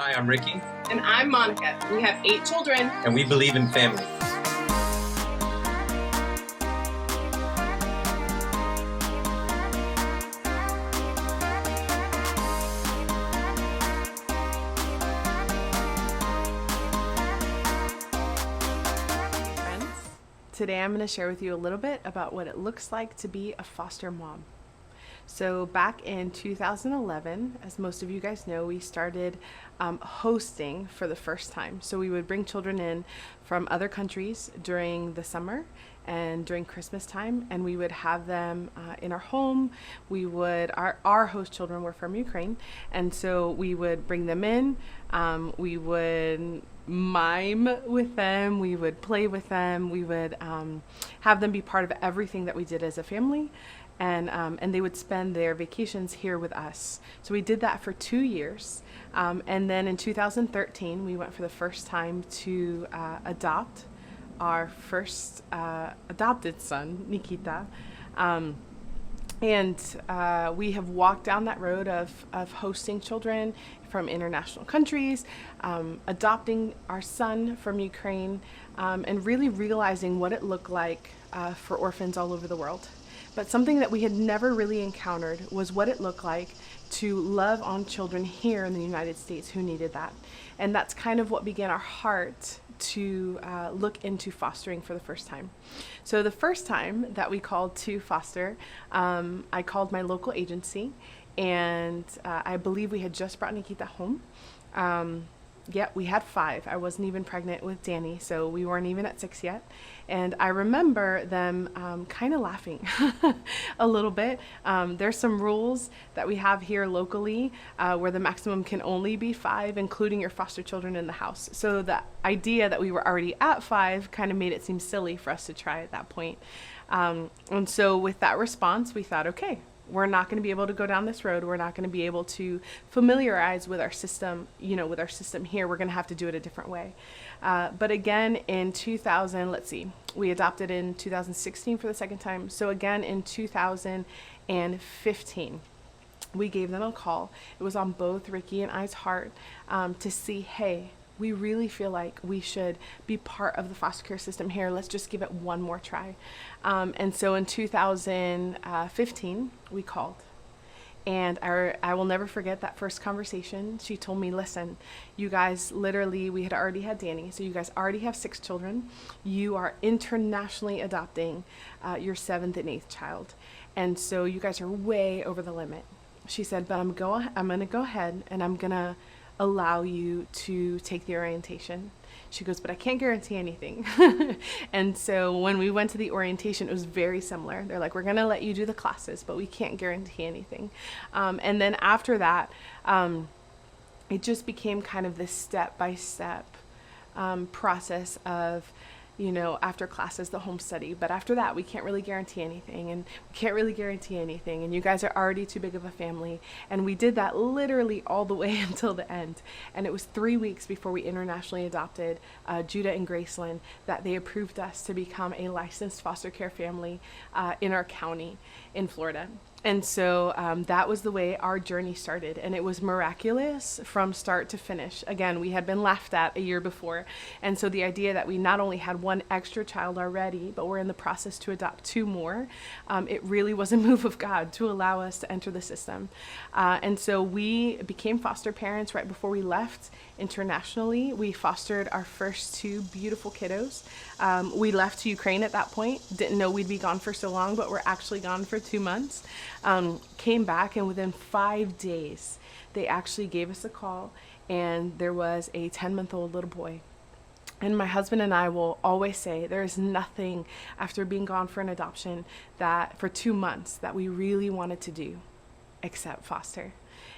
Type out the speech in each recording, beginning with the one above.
Hi, I'm Ricky, And I'm Monica. We have 8 children. and we believe in family. Friends, today I'm going to share with you a little bit about what it looks like to be a foster mom. So back in 2011, as most of you guys know, we started hosting for the first time. So we would bring children in from other countries during the summer and during Christmas time, and we would have them in our home. We would, our host children were from Ukraine, and so we would bring them in. We would mime with them, we would play with them, we would have them be part of everything that we did as a family. And they would spend their vacations here with us. So we did that for 2 years. And then in 2013, we went for the first time to adopt our first adopted son, Nikita. And we have walked down that road of hosting children from international countries, adopting our son from Ukraine, and really realizing what it looked like for orphans all over the world. But something that we had never really encountered was what it looked like to love on children here in the United States who needed that. And that's kind of what began our heart to look into fostering for the first time. So the first time that we called to foster, I called my local agency, and I believe we had just brought Nikita home. Yeah, we had 5. I wasn't even pregnant with Danny, so we weren't even at 6 yet. And I remember them kind of laughing a little bit. There's some rules that we have here locally where the maximum can only be 5, including your foster children in the house. So the idea that we were already at 5 kind of made it seem silly for us to try at that point. And so with that response, we thought, okay, we're not going to be able to go down this road. We're not going to be able to familiarize with our system, with our system here. We're going to have to do it a different way. But again, in 2000, we adopted in 2016 for the second time. So again, in 2015, we gave them a call. It was on both Ricky and I's heart to see, hey, we really feel like we should be part of the foster care system here. Let's just give it one more try. And so in 2015, we called. And I will never forget that first conversation. She told me, listen, you guys literally, we had already had Danny, so you guys already have 6 children. You are internationally adopting your 7th and 8th child. And so you guys are way over the limit. She said, but I'm going to go ahead and I'm going to allow you to take the orientation. She goes, but I can't guarantee anything. And so when we went to the orientation, it was very similar. They're like, we're going to let you do the classes, but we can't guarantee anything. And then after that, it just became kind of this step-by-step process of, after classes, the home study. But after that, we can't really guarantee anything, and we can't really guarantee anything. And you guys are already too big of a family. And we did that literally all the way until the end. And it was 3 weeks before we internationally adopted Judah and Graceland that they approved us to become a licensed foster care family in our county in Florida. And so that was the way our journey started, and it was miraculous from start to finish. Again, we had been laughed at a year before, and so the idea that we not only had 1 extra child already, but we're in the process to adopt 2 more, it really was a move of God to allow us to enter the system. And so we became foster parents right before we left internationally. We fostered our first 2 beautiful kiddos. We left to Ukraine at that point, didn't know we'd be gone for so long, but we're actually gone for 2 months. Came back, and within 5 days, they actually gave us a call, and there was a 10-month-old little boy. And my husband and I will always say there is nothing after being gone for an adoption for 2 months that we really wanted to do except foster.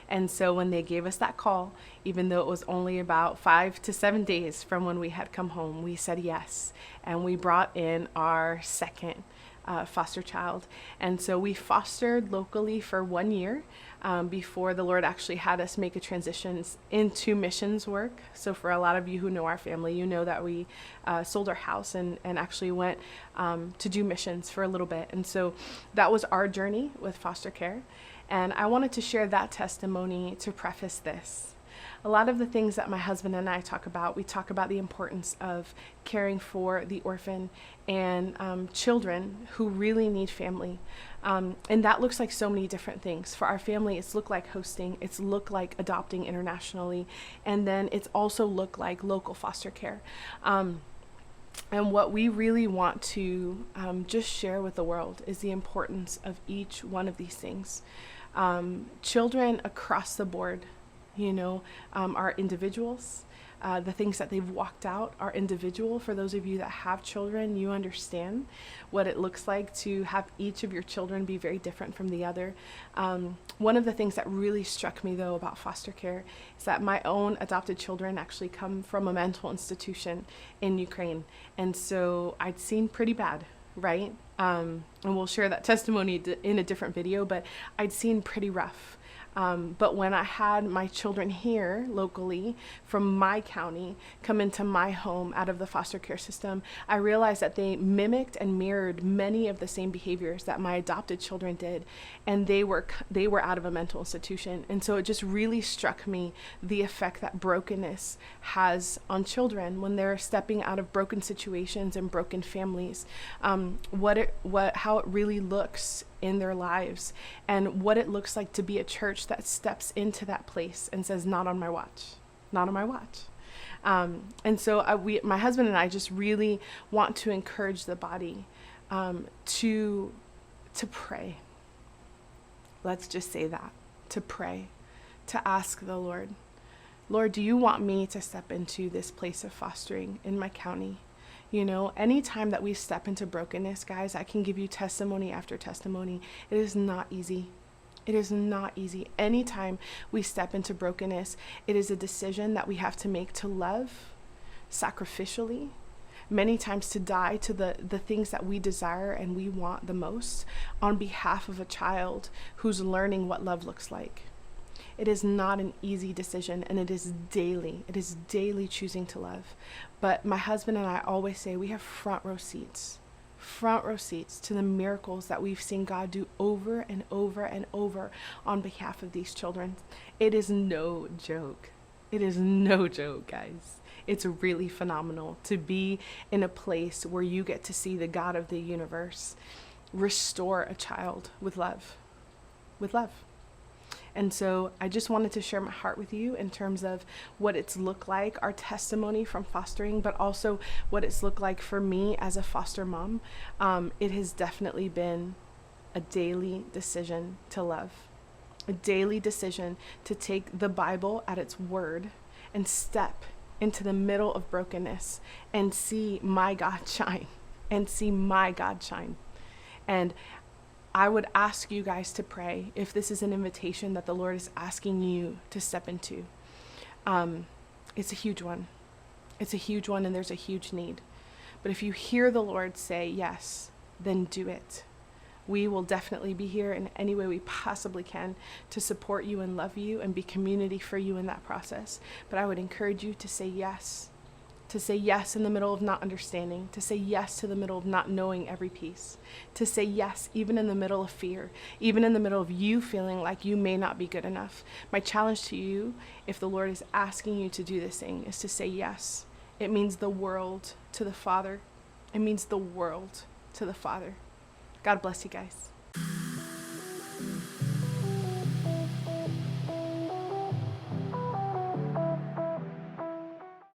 And so when they gave us that call, even though it was only about 5 to 7 days from when we had come home, we said yes. And we brought in our second foster child. And so we fostered locally for 1 year before the Lord actually had us make a transition into missions work. So for a lot of you who know our family, you know that we sold our house and actually went to do missions for a little bit. And so that was our journey with foster care. And I wanted to share that testimony to preface this. a lot of the things that my husband and I talk about, we talk about the importance of caring for the orphan and children who really need family. And that looks like so many different things. For our family, it's looked like hosting, it's looked like adopting internationally, and then it's also looked like local foster care. And what we really want to just share with the world is the importance of each one of these things. Children across the board, are individuals. The things that they've walked out are individual. For those of you that have children, you understand what it looks like to have each of your children be very different from the other. One of the things that really struck me, though, about foster care is that my own adopted children actually come from a mental institution in Ukraine. And so I'd seen pretty bad, right? And we'll share that testimony in a different video, but I'd seen pretty rough. But when I had my children here locally from my county come into my home out of the foster care system, I realized that they mimicked and mirrored many of the same behaviors that my adopted children did, and they were out of a mental institution. And so it just really struck me the effect that brokenness has on children when they're stepping out of broken situations and broken families, how it really looks in their lives, and what it looks like to be a church that steps into that place and says, not on my watch, not on my watch. And so my husband and I just really want to encourage the body to pray. Let's just say that, to pray, to ask the Lord, do you want me to step into this place of fostering in my county? Anytime that we step into brokenness, guys, I can give you testimony after testimony. It is not easy. It is not easy. Anytime we step into brokenness, it is a decision that we have to make to love sacrificially, many times to die to the things that we desire and we want the most on behalf of a child who's learning what love looks like. It is not an easy decision, and it is daily. It is daily choosing to love. But my husband and I always say we have front row seats to the miracles that we've seen God do over and over and over on behalf of these children. It is no joke. It is no joke, guys. It's really phenomenal to be in a place where you get to see the God of the universe restore a child with love. With love. And so I just wanted to share my heart with you in terms of what it's looked like, our testimony from fostering, but also what it's looked like for me as a foster mom. It has definitely been a daily decision to love, a daily decision to take the Bible at its word and step into the middle of brokenness and see my God shine, And I would ask you guys to pray if this is an invitation that the Lord is asking you to step into. It's a huge one. It's a huge one, and there's a huge need. But if you hear the Lord say yes, then do it. We will definitely be here in any way we possibly can to support you and love you and be community for you in that process. But I would encourage you to say yes. To say yes in the middle of not understanding, to say yes to the middle of not knowing every piece, to say yes even in the middle of fear, even in the middle of you feeling like you may not be good enough. My challenge to you, if the Lord is asking you to do this thing, is to say yes. It means the world to the Father. It means the world to the Father. God bless you guys.